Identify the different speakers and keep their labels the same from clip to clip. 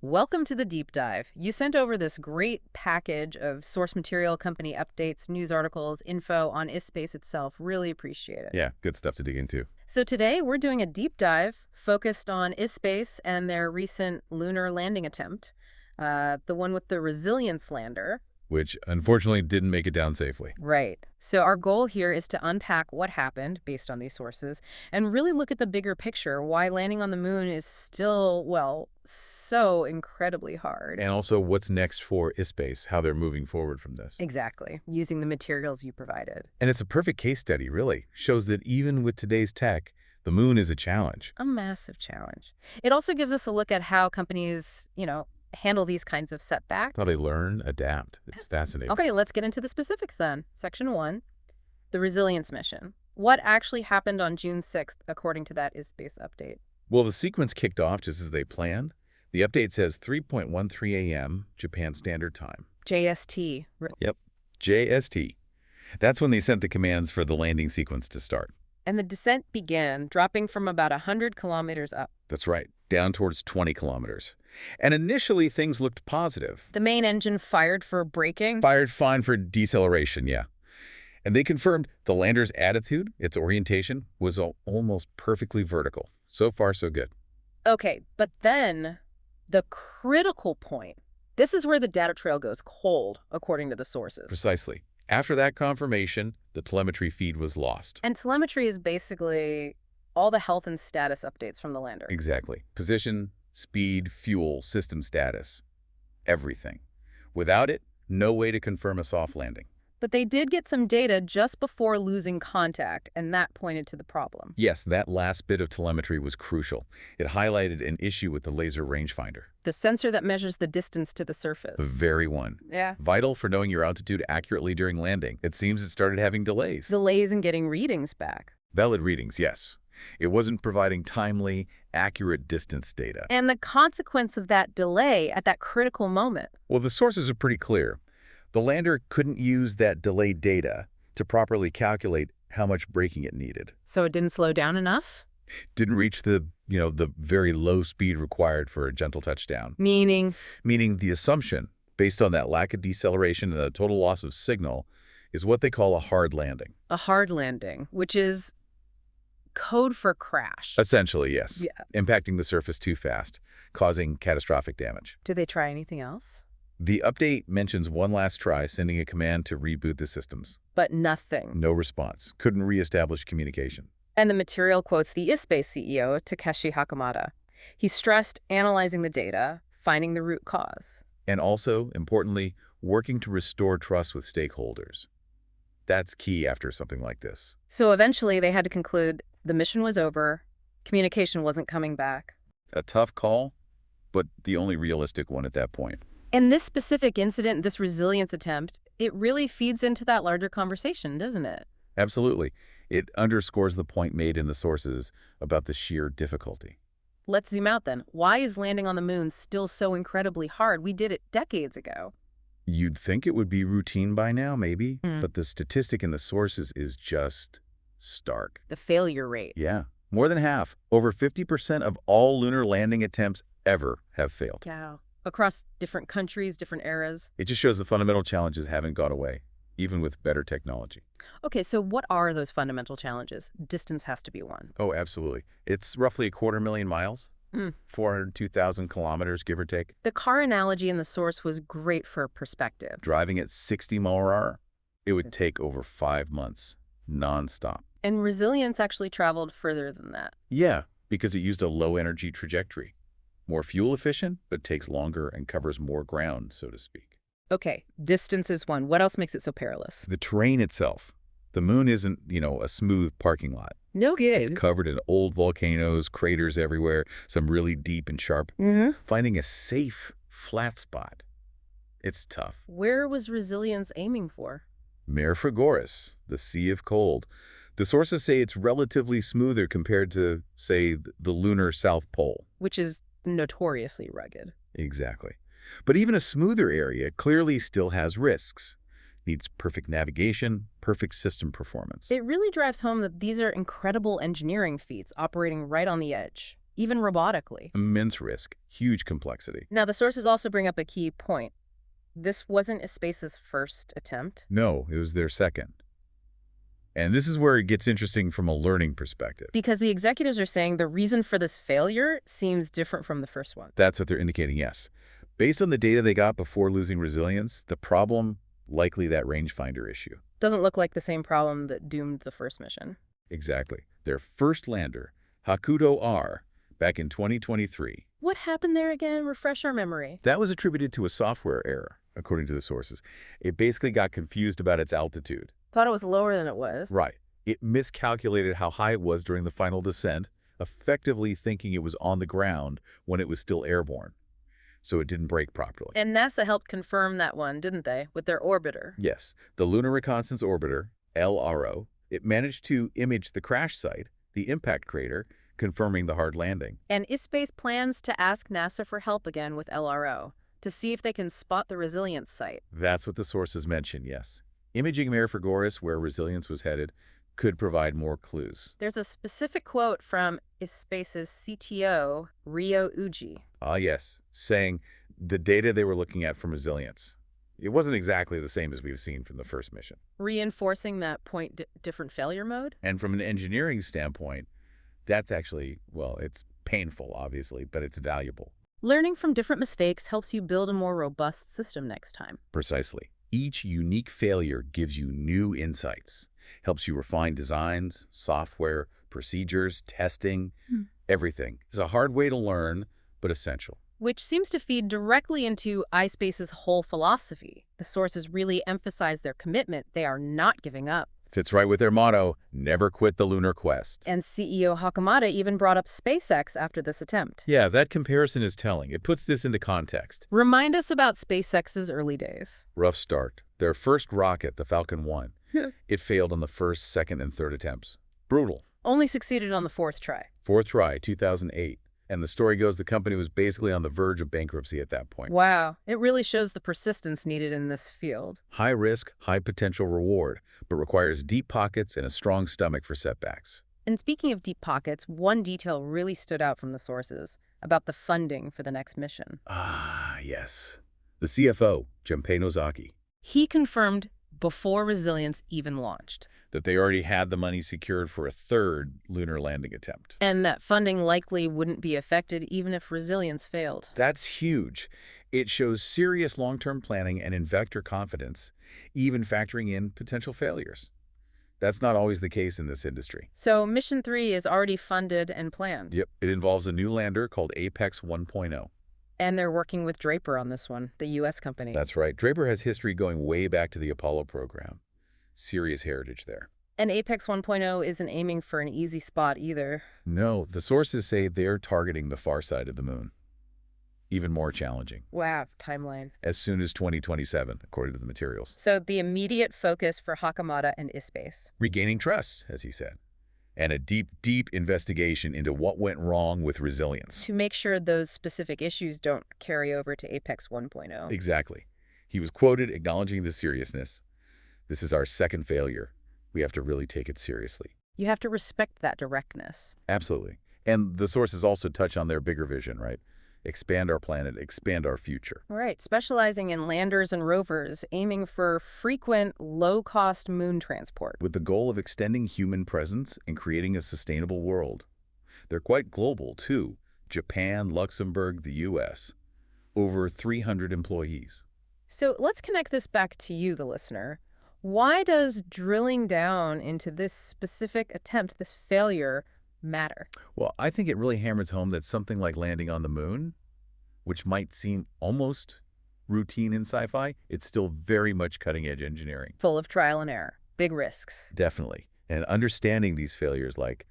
Speaker 1: Welcome to the deep dive. You sent over this great package of source material, company updates, news articles, info on Ispace itself. Really appreciate it.
Speaker 2: Yeah, good stuff to dig into.
Speaker 1: So today we're doing a deep dive focused on Ispace and their recent lunar landing attempt, the one with the resilience lander.
Speaker 2: Which unfortunately didn't make it down safely.
Speaker 1: Right. So our goal here is to unpack what happened based on these sources and really look at the bigger picture, why landing on the moon is still, well, so incredibly hard.
Speaker 2: And also what's next for Ispace, how they're moving forward from this.
Speaker 1: Exactly, using the materials you provided.
Speaker 2: And it's a perfect case study, really. Shows that even with today's tech, the moon is a challenge.
Speaker 1: A massive challenge. It also gives us a look at how companies, handle these kinds of setbacks.
Speaker 2: How they learn, adapt. It's fascinating.
Speaker 1: Okay, let's get into the specifics then. Section 1, the resilience mission. What actually happened on June 6th, according to that Ispace update?
Speaker 2: Well, the sequence kicked off just as they planned. The update says 3:13 a.m. Japan Standard Time.
Speaker 1: JST.
Speaker 2: Yep, JST. That's when they sent the commands for the landing sequence to start.
Speaker 1: And the descent began, dropping from about 100 kilometers up.
Speaker 2: That's right, down towards 20 kilometers. And initially, things looked positive.
Speaker 1: The main engine fired for braking?
Speaker 2: Fired fine for deceleration, yeah. And they confirmed the lander's attitude, its orientation, was almost perfectly vertical. So far, so good.
Speaker 1: Okay, but then the critical point. This is where the data trail goes cold, according to the sources.
Speaker 2: Precisely. After that confirmation, the telemetry feed was lost.
Speaker 1: And telemetry is basically all the health and status updates from the lander.
Speaker 2: Exactly. Position, speed, fuel, system status. Everything. Without it, no way to confirm a soft landing.
Speaker 1: But they did get some data just before losing contact, and that pointed to the problem.
Speaker 2: Yes, that last bit of telemetry was crucial. It highlighted an issue with the laser rangefinder.
Speaker 1: The sensor that measures the distance to the surface.
Speaker 2: The very one.
Speaker 1: Yeah.
Speaker 2: Vital for knowing your altitude accurately during landing. It seems it started having delays.
Speaker 1: Delays in getting readings back.
Speaker 2: Valid readings, yes. It wasn't providing timely, accurate distance data.
Speaker 1: And the consequence of that delay at that critical moment.
Speaker 2: Well, the sources are pretty clear. The lander couldn't use that delayed data to properly calculate how much braking it needed.
Speaker 1: So it didn't slow down enough?
Speaker 2: Didn't reach the very low speed required for a gentle touchdown.
Speaker 1: Meaning?
Speaker 2: Meaning the assumption, based on that lack of deceleration and the total loss of signal, is what they call a hard landing.
Speaker 1: A hard landing, which is code for crash.
Speaker 2: Essentially, yes.
Speaker 1: Yeah.
Speaker 2: Impacting the surface too fast, causing catastrophic damage.
Speaker 1: Did they try anything else?
Speaker 2: The update mentions one last try, sending a command to reboot the systems.
Speaker 1: But nothing.
Speaker 2: No response. Couldn't reestablish communication.
Speaker 1: And the material quotes the Ispace CEO, Takeshi Hakamada. He stressed analyzing the data, finding the root cause.
Speaker 2: And also, importantly, working to restore trust with stakeholders. That's key after something like this.
Speaker 1: So eventually they had to conclude the mission was over, communication wasn't coming back.
Speaker 2: A tough call, but the only realistic one at that point.
Speaker 1: And this specific incident, this resilience attempt, it really feeds into that larger conversation, doesn't it?
Speaker 2: Absolutely. It underscores the point made in the sources about the sheer difficulty.
Speaker 1: Let's zoom out then. Why is landing on the moon still so incredibly hard? We did it decades ago.
Speaker 2: You'd think it would be routine by now, maybe, but the statistic in the sources is just stark.
Speaker 1: The failure rate.
Speaker 2: Yeah, more than half. Over 50% of all lunar landing attempts ever have failed.
Speaker 1: Wow. Across different countries, different eras.
Speaker 2: It just shows the fundamental challenges haven't gone away, even with better technology.
Speaker 1: Okay, so what are those fundamental challenges? Distance has to be one.
Speaker 2: Oh, absolutely. It's roughly 250,000 miles, 402,000 kilometers, give or take.
Speaker 1: The car analogy in the source was great for perspective.
Speaker 2: Driving at 60 miles per hour, it would take over 5 months, nonstop.
Speaker 1: And resilience actually traveled further than that.
Speaker 2: Yeah, because it used a low-energy trajectory. More fuel efficient, but takes longer and covers more ground, so to speak.
Speaker 1: Okay, distance is one. What else makes it so perilous?
Speaker 2: The terrain itself. The moon isn't, a smooth parking lot.
Speaker 1: No good.
Speaker 2: It's covered in old volcanoes, craters everywhere, some really deep and sharp. Finding a safe, flat spot, it's tough.
Speaker 1: Where was resilience aiming for?
Speaker 2: Mare Frigoris, the Sea of Cold. The sources say it's relatively smoother compared to, say, the lunar South Pole.
Speaker 1: Which is notoriously rugged.
Speaker 2: Exactly. But even a smoother area clearly still has risks. Needs perfect navigation, perfect system performance.
Speaker 1: It really drives home that these are incredible engineering feats operating right on the edge. even robotically.
Speaker 2: Immense risk, huge complexity.
Speaker 1: Now, the sources also bring up a key point. This wasn't Ispace's first attempt.
Speaker 2: No, it was their second. And this is where it gets interesting from a learning perspective.
Speaker 1: Because the executives are saying the reason for this failure seems different from the first one.
Speaker 2: That's what they're indicating, yes. Based on the data they got before losing resilience, the problem, likely that rangefinder issue.
Speaker 1: Doesn't look like the same problem that doomed the first mission.
Speaker 2: Exactly. Their first lander, Hakuto-R, back in 2023.
Speaker 1: What happened there again? Refresh our memory.
Speaker 2: That was attributed to a software error, according to the sources. It basically got confused about its altitude.
Speaker 1: Thought it was lower than it was.
Speaker 2: Right. It miscalculated how high it was during the final descent, effectively thinking it was on the ground when it was still airborne. So it didn't brake properly.
Speaker 1: And NASA helped confirm that one, didn't they, with their orbiter?
Speaker 2: Yes. The Lunar Reconnaissance Orbiter, LRO, it managed to image the crash site, the impact crater, confirming the hard landing.
Speaker 1: And Ispace plans to ask NASA for help again with LRO to see if they can spot the resilience site.
Speaker 2: That's what the sources mention, yes. Imaging Mare Frigoris, where resilience was headed, could provide more clues.
Speaker 1: There's a specific quote from Ispace's CTO, Ryo Uji.
Speaker 2: Ah, yes, saying the data they were looking at from resilience. It wasn't exactly the same as we've seen from the first mission.
Speaker 1: Reinforcing that point different failure mode?
Speaker 2: And from an engineering standpoint, that's actually, well, it's painful, obviously, but it's valuable.
Speaker 1: Learning from different mistakes helps you build a more robust system next time.
Speaker 2: Precisely. Each unique failure gives you new insights, helps you refine designs, software, procedures, testing, everything. It's a hard way to learn, but essential.
Speaker 1: Which seems to feed directly into iSpace's whole philosophy. The sources really emphasize their commitment. They are not giving up.
Speaker 2: Fits right with their motto, never quit the lunar quest.
Speaker 1: And CEO Hakuto even brought up SpaceX after this attempt.
Speaker 2: Yeah, that comparison is telling. It puts this into context.
Speaker 1: Remind us about SpaceX's early days.
Speaker 2: Rough start. Their first rocket, the Falcon 1, it failed on the first, second, and third attempts. Brutal.
Speaker 1: Only succeeded on the fourth try.
Speaker 2: Fourth try, 2008. And the story goes the company was basically on the verge of bankruptcy at that point.
Speaker 1: Wow, it really shows the persistence needed in this field.
Speaker 2: High risk, high potential reward, but requires deep pockets and a strong stomach for setbacks.
Speaker 1: And speaking of deep pockets, one detail really stood out from the sources about the funding for the next mission.
Speaker 2: Ah, yes. The CFO, Junpei Nozaki,
Speaker 1: He confirmed before Resilience even launched.
Speaker 2: that they already had the money secured for a third lunar landing attempt.
Speaker 1: And that funding likely wouldn't be affected even if Resilience failed.
Speaker 2: That's huge. It shows serious long-term planning and investor confidence, even factoring in potential failures. That's not always the case in this industry.
Speaker 1: So Mission 3 is already funded and planned.
Speaker 2: Yep, it involves a new lander called Apex 1.0.
Speaker 1: And they're working with Draper on this one, the U.S. company.
Speaker 2: That's right. Draper has history going way back to the Apollo program. Serious heritage there.
Speaker 1: And Apex 1.0 isn't aiming for an easy spot either.
Speaker 2: No, the sources say they're targeting the far side of the moon. Even more challenging.
Speaker 1: Wow, timeline.
Speaker 2: As soon as 2027, according to the materials.
Speaker 1: So the immediate focus for Hakuto and Ispace.
Speaker 2: Regaining trust, as he said. And a deep, deep investigation into what went wrong with resilience.
Speaker 1: To make sure those specific issues don't carry over to Apex 1.0.
Speaker 2: Exactly. He was quoted acknowledging the seriousness. This is our second failure. We have to really take it seriously.
Speaker 1: You have to respect that directness.
Speaker 2: Absolutely. And the sources also touch on their bigger vision, right? Expand our planet, expand our future.
Speaker 1: Right, specializing in landers and rovers, aiming for frequent, low-cost moon transport.
Speaker 2: With the goal of extending human presence and creating a sustainable world. They're quite global, too. Japan, Luxembourg, the U.S. Over 300 employees.
Speaker 1: So let's connect this back to you, the listener. Why does drilling down into this specific attempt, this failure, matter?
Speaker 2: Well, I think it really hammers home that something like landing on the moon, which might seem almost routine in sci-fi, it's still very much cutting-edge engineering.
Speaker 1: Full of trial and error, big risks.
Speaker 2: Definitely. And understanding these failures, like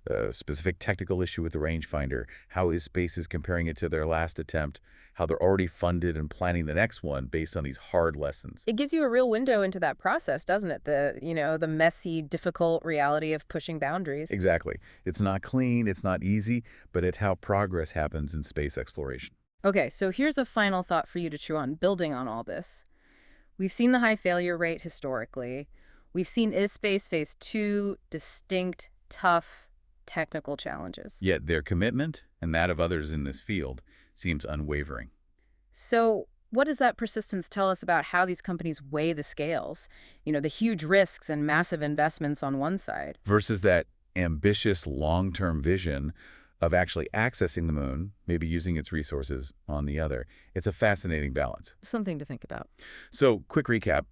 Speaker 2: a specific technical issue with the rangefinder, how Ispace is comparing it to their last attempt, how they're already funded and planning the next one based on these hard lessons.
Speaker 1: It gives you a real window into that process, doesn't it? The messy, difficult reality of pushing boundaries.
Speaker 2: Exactly. It's not clean, it's not easy, but it's how progress happens in space exploration.
Speaker 1: Okay, so here's a final thought for you to chew on, building on all this. We've seen the high failure rate historically. We've seen Ispace face two distinct, tough technical challenges.
Speaker 2: Yet their commitment and that of others in this field seems unwavering.
Speaker 1: So, what does that persistence tell us about how these companies weigh the scales? The huge risks and massive investments on one side.
Speaker 2: Versus that ambitious long-term vision of actually accessing the moon, maybe using its resources on the other. It's a fascinating balance.
Speaker 1: Something to think about.
Speaker 2: So, quick recap.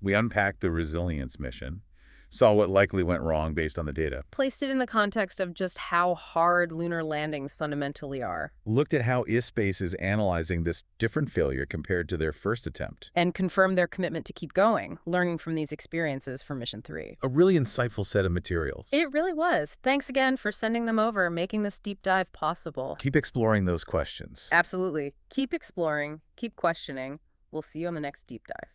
Speaker 2: We unpacked the resilience mission, saw what likely went wrong based on the data,
Speaker 1: Placed it in the context of just how hard lunar landings fundamentally are.
Speaker 2: looked at how Ispace is analyzing this different failure compared to their first attempt.
Speaker 1: And confirmed their commitment to keep going, learning from these experiences for Mission 3.
Speaker 2: A really insightful set of materials.
Speaker 1: It really was. Thanks again for sending them over, making this deep dive possible.
Speaker 2: Keep exploring those questions.
Speaker 1: Absolutely. Keep exploring, keep questioning. We'll see you on the next deep dive.